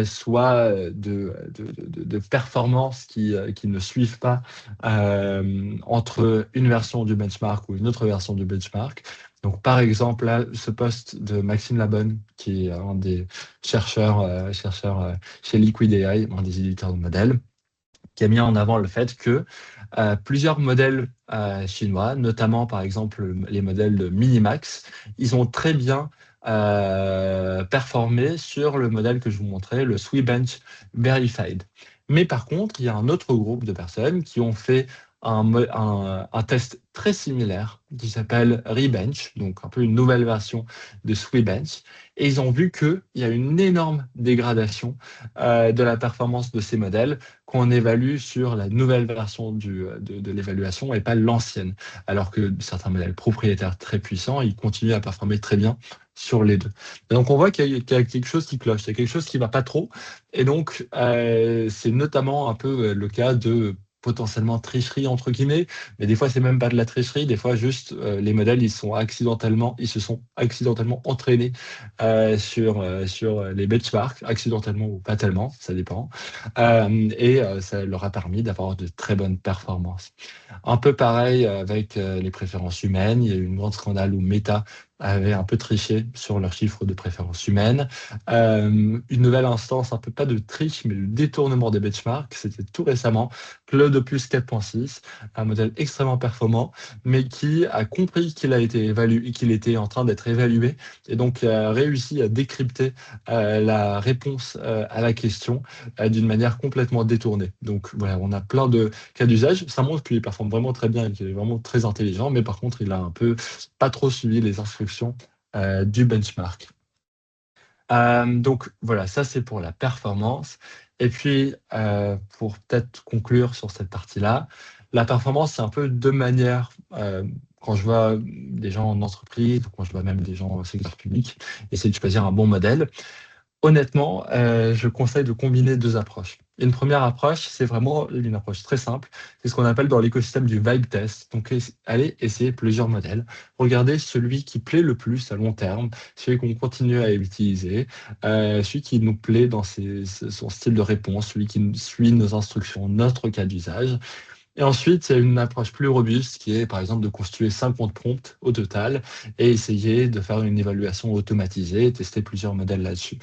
soit de performances qui ne suivent pas entre une version du benchmark ou une autre version du benchmark. Donc, par exemple, là, ce poste de Maxime Labonne, qui est un des chercheurs chez Liquid AI, un des éditeurs de modèles, qui a mis en avant le fait que plusieurs modèles chinois, notamment par exemple les modèles de Minimax, ils ont très bien performé sur le modèle que je vous montrais, le Swebench Verified. Mais par contre, il y a un autre groupe de personnes qui ont fait un test très similaire qui s'appelle Rebench, donc un peu une nouvelle version de Swebench, et ils ont vu qu'il y a une énorme dégradation de la performance de ces modèles qu'on évalue sur la nouvelle version de l'évaluation et pas l'ancienne, alors que certains modèles propriétaires très puissants, ils continuent à performer très bien sur les deux. Et donc on voit qu'il y a quelque chose qui cloche, il y a quelque chose qui ne va pas trop, et donc c'est notamment un peu le cas de potentiellement tricherie entre guillemets, mais des fois c'est même pas de la tricherie, des fois juste les modèles ils se sont accidentellement entraînés sur les benchmarks, accidentellement ou pas tellement, ça dépend, et ça leur a permis d'avoir de très bonnes performances. Un peu pareil avec les préférences humaines, il y a eu une grande scandale où Meta avait un peu triché sur leurs chiffres de préférences humaines. Une nouvelle instance, un peu pas de triche, mais le détournement des benchmarks, c'était tout récemment, Claude Opus 4.6, un modèle extrêmement performant, mais qui a compris qu'il a été évalué, qu'il était en train d'être évalué, et donc a réussi à décrypter la réponse à la question d'une manière complètement détournée. Donc voilà, on a plein de cas d'usage. Ça montre qu'il performe vraiment très bien et qu'il est vraiment très intelligent, mais par contre, il a un peu pas trop suivi les instructions du benchmark. Donc voilà, ça c'est pour la performance. Et puis, pour peut-être conclure sur cette partie-là, la performance, c'est un peu deux manières. Quand je vois des gens en entreprise, quand je vois même des gens au secteur public, essayer de choisir un bon modèle. Honnêtement, je conseille de combiner deux approches. Une première approche, c'est vraiment une approche très simple. C'est ce qu'on appelle dans l'écosystème du vibe test. Donc, allez essayer plusieurs modèles. Regardez celui qui plaît le plus à long terme, celui qu'on continue à utiliser, celui qui nous plaît dans son style de réponse, celui qui suit nos instructions, notre cas d'usage. Et ensuite, il y a une approche plus robuste qui est, par exemple, de constituer 50 prompts au total et essayer de faire une évaluation automatisée et tester plusieurs modèles là-dessus.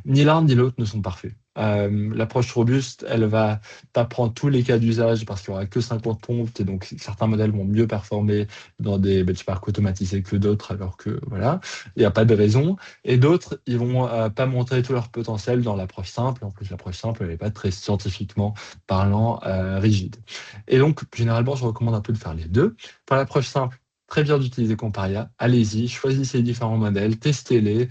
Ni l'un ni l'autre ne sont parfaits. L'approche robuste, elle va t'apprendre tous les cas d'usage parce qu'il n'y aura que 50 prompts et donc certains modèles vont mieux performer dans des benchmarks automatisés que d'autres alors que voilà, il n'y a pas de raison. Et d'autres, ils vont pas montrer tout leur potentiel dans l'approche simple. En plus, l'approche simple, elle n'est pas très scientifiquement parlant rigide. Et donc, généralement, je recommande un peu de faire les deux. Pour l'approche simple, très bien d'utiliser Comparia. Allez-y, choisissez différents modèles, testez-les,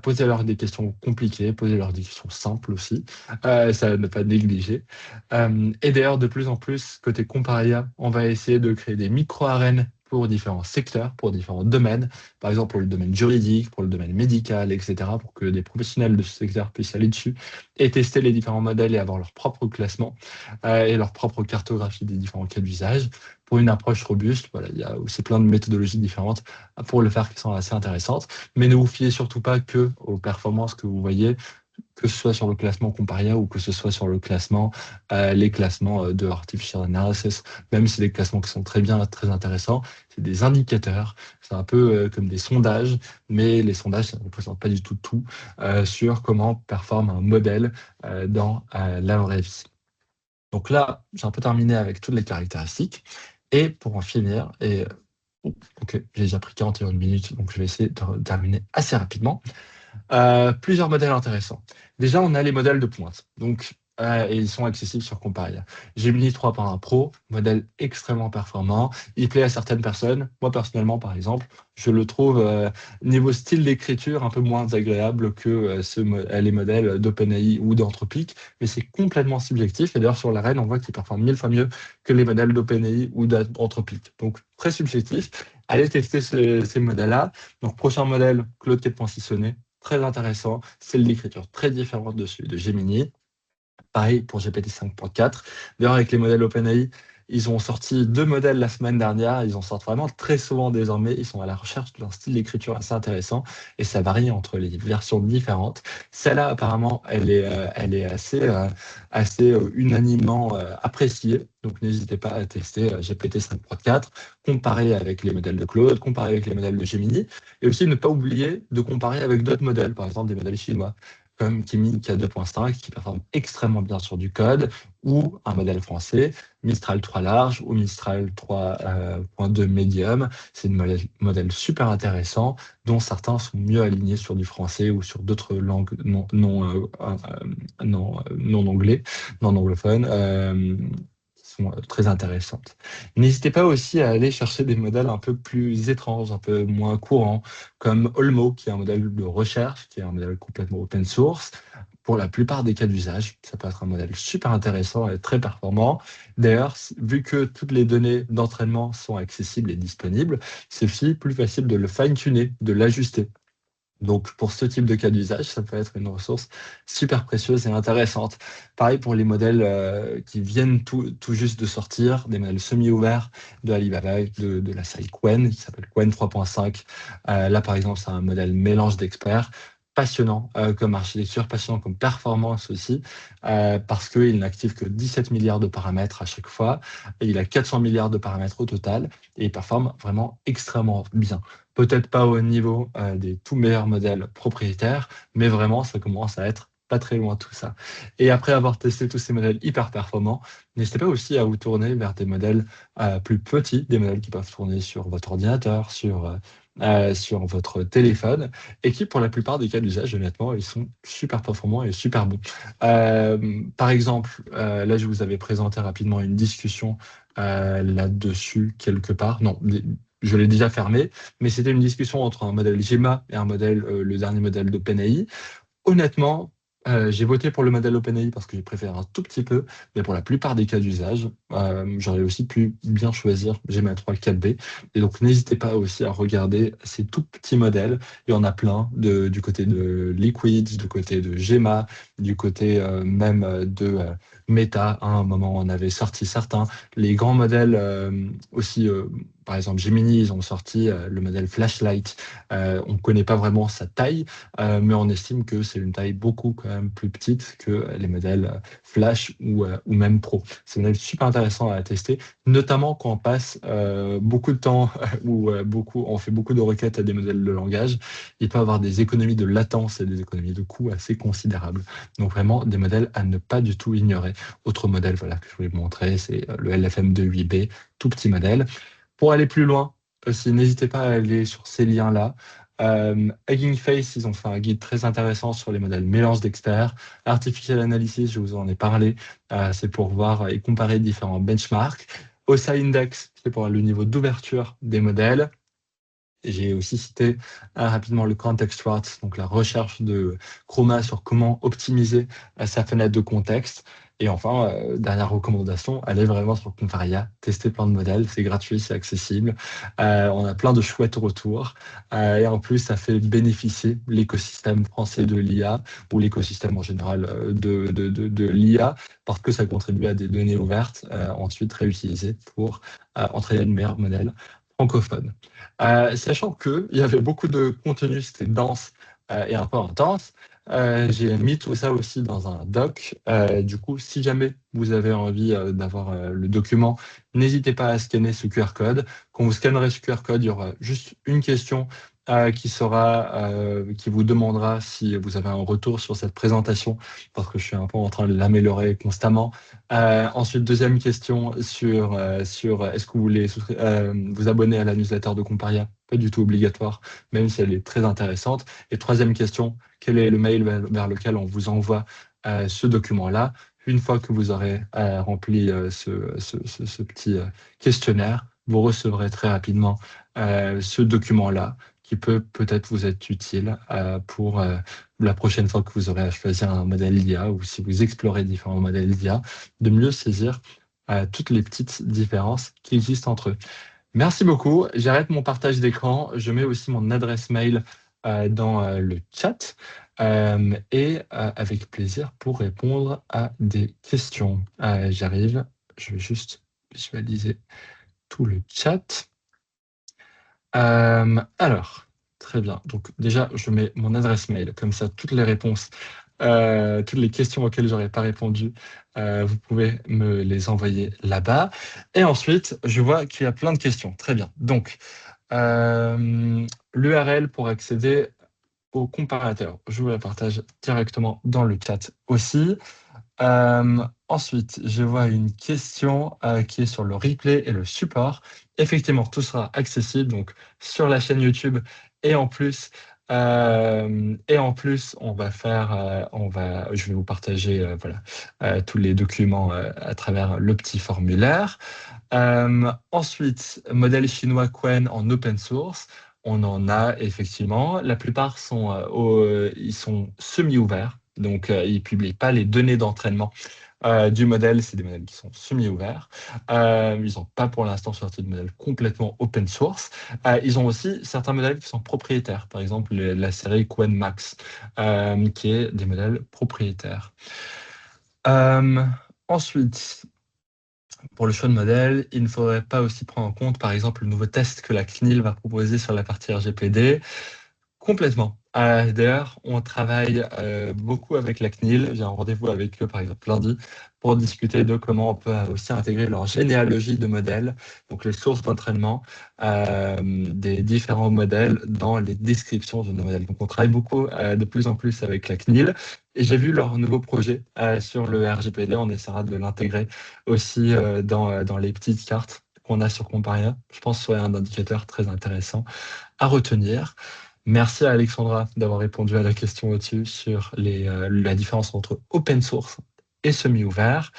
posez-leur des questions compliquées, posez-leur des questions simples aussi, ça à ne pas négliger. Et d'ailleurs, de plus en plus, côté Comparia, on va essayer de créer des micro-arènes pour différents secteurs, pour différents domaines, par exemple pour le domaine juridique, pour le domaine médical, etc., pour que des professionnels de ce secteur puissent aller dessus et tester les différents modèles et avoir leur propre classement et leur propre cartographie des différents cas d'usage. Pour une approche robuste, voilà, il y a aussi plein de méthodologies différentes pour le faire qui sont assez intéressantes. Mais ne vous fiez surtout pas que aux performances que vous voyez, que ce soit sur le classement Comparia ou que ce soit sur le classement, les classements de Artificial Analysis, même si les classements qui sont très bien, très intéressants, c'est des indicateurs, c'est un peu comme des sondages, mais les sondages, ça ne représente pas du tout tout sur comment performe un modèle dans la vraie vie. Donc là, j'ai un peu terminé avec toutes les caractéristiques. Et pour en finir, ok, j'ai déjà pris 41 minutes, donc je vais essayer de terminer assez rapidement. Plusieurs modèles intéressants. Déjà, on a les modèles de pointe. Donc, et ils sont accessibles sur Comparia. Gemini 3.1 Pro, modèle extrêmement performant. Il plaît à certaines personnes. Moi, personnellement, par exemple, je le trouve niveau style d'écriture un peu moins agréable que les modèles d'OpenAI ou d'Anthropic, mais c'est complètement subjectif. Et d'ailleurs, sur l'arène, on voit qu'il performe 1000 fois mieux que les modèles d'OpenAI ou d'Anthropic. Donc, très subjectif. Allez tester ces modèles-là. Donc, prochain modèle, Claude 4.6 Sonnet, très intéressant. C'est l'écriture très différente de Gemini. Pareil pour GPT 5.4. D'ailleurs, avec les modèles OpenAI, ils ont sorti 2 modèles la semaine dernière. Ils en sortent vraiment très souvent désormais. Ils sont à la recherche d'un style d'écriture assez intéressant et ça varie entre les versions différentes. Celle-là, apparemment, elle est assez unanimement appréciée. Donc, n'hésitez pas à tester GPT 5.4, comparer avec les modèles de Claude, comparer avec les modèles de Gemini et aussi ne pas oublier de comparer avec d'autres modèles, par exemple des modèles chinois comme Kimi K2.5 qui performe extrêmement bien sur du code, ou un modèle français, Mistral 3 large ou Mistral 3.2 medium. C'est un modèle super intéressant dont certains sont mieux alignés sur du français ou sur d'autres langues non anglais, non anglophones. Qui sont très intéressantes. N'hésitez pas aussi à aller chercher des modèles un peu plus étranges, un peu moins courants, comme Olmo, qui est un modèle de recherche, qui est un modèle complètement open source. Pour la plupart des cas d'usage, ça peut être un modèle super intéressant et très performant. D'ailleurs, vu que toutes les données d'entraînement sont accessibles et disponibles, c'est aussi plus facile de le fine-tuner, de l'ajuster. Donc, pour ce type de cas d'usage, ça peut être une ressource super précieuse et intéressante. Pareil pour les modèles qui viennent tout juste de sortir, des modèles semi-ouverts de Alibaba, de la série Qwen, qui s'appelle Qwen 3.5. Là, par exemple, c'est un modèle mélange d'experts, passionnant comme architecture, passionnant comme performance aussi, parce qu'il n'active que 17 milliards de paramètres à chaque fois, et il a 400 milliards de paramètres au total, et il performe vraiment extrêmement bien. Peut-être pas au niveau des tout meilleurs modèles propriétaires, mais vraiment, ça commence à être pas très loin de tout ça. Et après avoir testé tous ces modèles hyper performants, n'hésitez pas aussi à vous tourner vers des modèles plus petits, des modèles qui peuvent tourner sur votre ordinateur, sur votre téléphone, et qui, pour la plupart des cas d'usage, honnêtement, ils sont super performants et super bons. Par exemple, là, je vous avais présenté rapidement une discussion là-dessus quelque part. Non, je l'ai déjà fermé, mais c'était une discussion entre un modèle Gemma et un modèle, le dernier modèle d'OpenAI. Honnêtement, j'ai voté pour le modèle OpenAI parce que je préfère un tout petit peu, mais pour la plupart des cas d'usage, j'aurais aussi pu bien choisir Gemma 3 4B. Et donc, n'hésitez pas aussi à regarder ces tout petits modèles. Il y en a plein du côté de Liquid, du côté de Gemma, du côté même de Meta. À un moment, on avait sorti certains. Les grands modèles aussi par exemple, Gemini, ils ont sorti le modèle Flashlight. On ne connaît pas vraiment sa taille, mais on estime que c'est une taille beaucoup quand même plus petite que les modèles Flash ou même Pro. C'est un modèle super intéressant à tester, notamment quand on passe beaucoup de temps ou on fait beaucoup de requêtes à des modèles de langage. Il peut avoir des économies de latence et des économies de coût assez considérables. Donc vraiment des modèles à ne pas du tout ignorer. Autre modèle voilà, que je voulais vous montrer, c'est le LFM28B, tout petit modèle. Pour aller plus loin, aussi, n'hésitez pas à aller sur ces liens-là. Hugging Face, ils ont fait un guide très intéressant sur les modèles mélange d'experts. Artificial Analysis, je vous en ai parlé, c'est pour voir et comparer différents benchmarks. OSA Index, c'est pour le niveau d'ouverture des modèles. J'ai aussi cité rapidement le Context Route, donc la recherche de Chroma sur comment optimiser sa fenêtre de contexte. Et enfin, dernière recommandation, allez vraiment sur Comparia, tester plein de modèles, c'est gratuit, c'est accessible. On a plein de chouettes retours. Et en plus, ça fait bénéficier l'écosystème français de l'IA ou l'écosystème en général de l'IA parce que ça contribue à des données ouvertes, ensuite réutilisées pour entraîner de meilleurs modèles francophones. Sachant qu'il y avait beaucoup de contenu, c'était dense et un peu intense, j'ai mis tout ça aussi dans un doc. Du coup, si jamais vous avez envie d'avoir le document, n'hésitez pas à scanner ce QR code. Quand vous scannerez ce QR code, il y aura juste une question qui vous demandera si vous avez un retour sur cette présentation, parce que je suis un peu en train de l'améliorer constamment. Ensuite, deuxième question sur est-ce que vous voulez vous abonner à la newsletter de Comparia? Pas du tout obligatoire, même si elle est très intéressante. Et troisième question, quel est le mail vers lequel on vous envoie ce document-là? Une fois que vous aurez rempli ce petit questionnaire, vous recevrez très rapidement ce document-là qui peut peut-être vous être utile pour la prochaine fois que vous aurez à choisir un modèle d'IA ou si vous explorez différents modèles d'IA, de mieux saisir toutes les petites différences qui existent entre eux. Merci beaucoup. J'arrête mon partage d'écran. Je mets aussi mon adresse mail dans le chat et avec plaisir pour répondre à des questions. J'arrive. Je vais juste visualiser tout le chat. Alors, très bien. Donc déjà, je mets mon adresse mail. Comme ça, toutes les réponses, toutes les questions auxquelles j'aurais pas répondu, vous pouvez me les envoyer là-bas. Et ensuite, je vois qu'il y a plein de questions. Très bien. Donc, l'URL pour accéder au comparateur, je vous la partage directement dans le chat aussi. Ensuite, je vois une question qui est sur le replay et le support. Effectivement, tout sera accessible donc sur la chaîne YouTube et en plus, on va faire, je vais vous partager tous les documents à travers le petit formulaire. Ensuite, modèle chinois Qwen en open source. On en a effectivement. La plupart ils sont semi-ouverts. Donc, ils ne publient pas les données d'entraînement du modèle. C'est des modèles qui sont semi-ouverts. Ils n'ont pas pour l'instant sorti de modèle complètement open source. Ils ont aussi certains modèles qui sont propriétaires. Par exemple, la série Qwen Max, qui est des modèles propriétaires. Ensuite, pour le choix de modèle, il ne faudrait pas aussi prendre en compte, par exemple, le nouveau test que la CNIL va proposer sur la partie RGPD. Complètement. D'ailleurs, on travaille beaucoup avec la CNIL. J'ai un rendez-vous avec eux, par exemple, lundi, pour discuter de comment on peut aussi intégrer leur généalogie de modèles, donc les sources d'entraînement des différents modèles dans les descriptions de nos modèles. Donc, on travaille beaucoup de plus en plus avec la CNIL. Et j'ai vu leur nouveau projet sur le RGPD. On essaiera de l'intégrer aussi dans les petites cartes qu'on a sur Comparia. Je pense que ce soit un indicateur très intéressant à retenir. Merci à Alexandra d'avoir répondu à la question au-dessus sur la différence entre open source et semi-ouvert.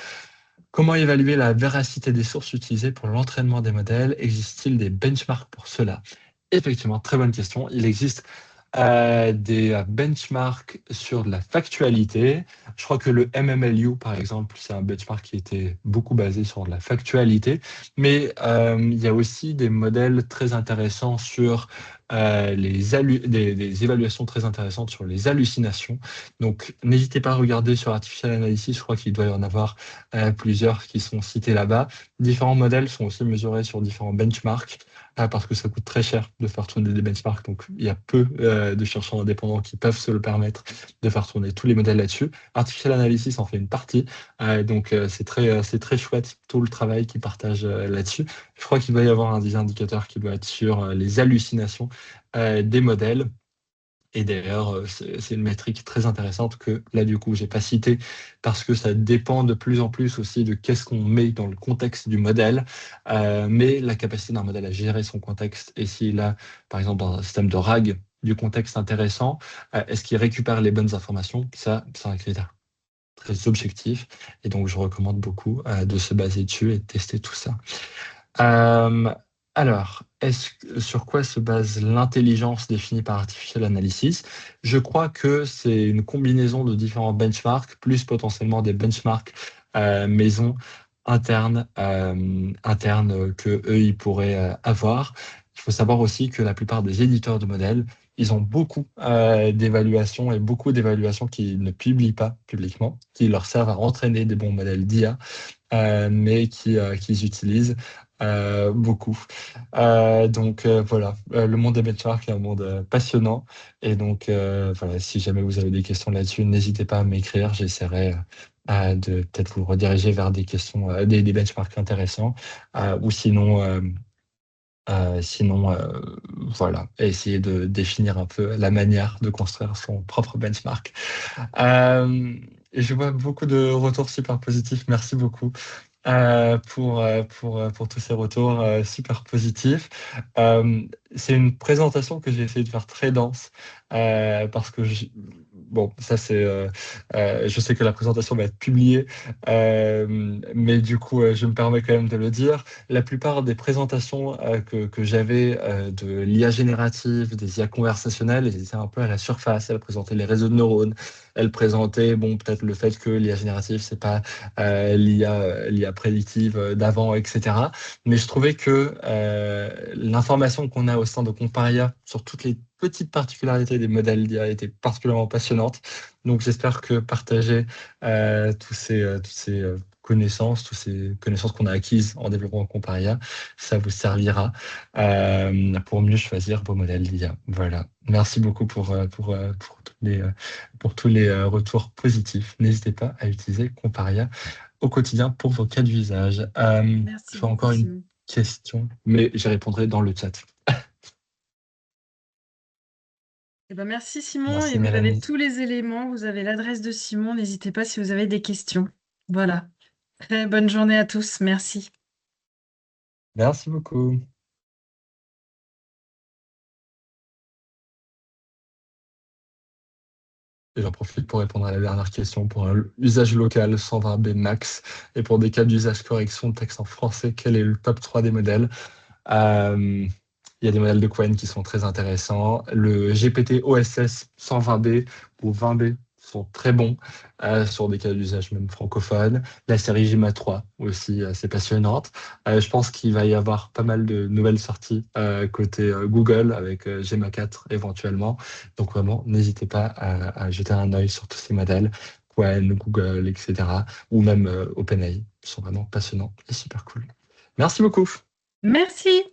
Comment évaluer la véracité des sources utilisées pour l'entraînement des modèles? Existe-t-il des benchmarks pour cela? Effectivement, très bonne question. Il existe des benchmarks sur de la factualité. Je crois que le MMLU, par exemple, c'est un benchmark qui était beaucoup basé sur de la factualité. Mais il y a aussi des modèles très intéressants sur des évaluations très intéressantes sur les hallucinations. Donc, n'hésitez pas à regarder sur Artificial Analysis, je crois qu'il doit y en avoir plusieurs qui sont cités là-bas. Différents modèles sont aussi mesurés sur différents benchmarks. Parce que ça coûte très cher de faire tourner des benchmarks. Donc, il y a peu de chercheurs indépendants qui peuvent se le permettre de faire tourner tous les modèles là-dessus. Artificial Analysis en fait une partie. Donc, c'est très chouette tout le travail qu'ils partagent là-dessus. Je crois qu'il doit y avoir un des indicateurs qui doit être sur les hallucinations des modèles. Et d'ailleurs, c'est une métrique très intéressante que là, du coup, j'ai pas cité parce que ça dépend de plus en plus aussi de qu'est-ce qu'on met dans le contexte du modèle. Mais la capacité d'un modèle à gérer son contexte, et s'il a, par exemple, dans un système de RAG, du contexte intéressant, est-ce qu'il récupère les bonnes informations? Ça, c'est un critère très objectif. Et donc, je recommande beaucoup de se baser dessus et de tester tout ça. Euh, alors, sur quoi se base l'intelligence définie par Artificial Analysis? Je crois que c'est une combinaison de différents benchmarks, plus potentiellement des benchmarks maison internes que eux ils pourraient avoir. Il faut savoir aussi que la plupart des éditeurs de modèles, ils ont beaucoup d'évaluations et beaucoup d'évaluations qu'ils ne publient pas publiquement, qui leur servent à entraîner des bons modèles d'IA, mais qu'ils utilisent beaucoup. Voilà, le monde des benchmarks est un monde passionnant. Et donc, voilà, si jamais vous avez des questions là-dessus, n'hésitez pas à m'écrire. J'essaierai de peut-être vous rediriger vers des questions, des benchmarks intéressants. Ou sinon, voilà, essayer de définir un peu la manière de construire son propre benchmark. Et je vois beaucoup de retours super positifs. Merci beaucoup pour tous ces retours super positifs. C'est une présentation que j'ai essayé de faire très dense parce que bon, ça je sais que la présentation va être publiée, mais du coup, je me permets quand même de le dire. La plupart des présentations que j'avais de l'IA générative, des IA conversationnelles, elles étaient un peu à la surface. Elles présentaient les réseaux de neurones. Elles présentaient, bon, peut-être le fait que l'IA générative, c'est pas l'IA prédictive d'avant, etc. Mais je trouvais que l'information qu'on a au sein de Comparia sur toutes les petites particularités des modèles d'IA était particulièrement passionnante. Donc j'espère que partager toutes ces connaissances qu'on a acquises en développement Comparia, ça vous servira pour mieux choisir vos modèles d'IA. Voilà. Merci beaucoup pour tous les retours positifs. N'hésitez pas à utiliser Comparia au quotidien pour vos cas d'usage. Merci Je fais beaucoup, encore une Simon. question, mais j'y répondrai dans le chat. Eh ben, merci, Simon. Merci Et vous avez Mélanie. tous les éléments. Vous avez l'adresse de Simon. N'hésitez pas si vous avez des questions. Voilà. Très bonne journée à tous. Merci. Merci beaucoup. Et j'en profite pour répondre à la dernière question. Pour un usage local 120B max et pour des cas d'usage correction de texte en français, quel est le top 3 des modèles? Il y a des modèles de Qwen qui sont très intéressants. Le GPT OSS 120B ou 20B sont très bons sur des cas d'usage même francophones. La série GMA 3 aussi assez passionnante. Je pense qu'il va y avoir pas mal de nouvelles sorties côté Google avec GMA 4 éventuellement. Donc vraiment, n'hésitez pas à jeter un œil sur tous ces modèles. Qwen, Google, etc. Ou même OpenAI. Ils sont vraiment passionnants et super cool. Merci beaucoup. Merci.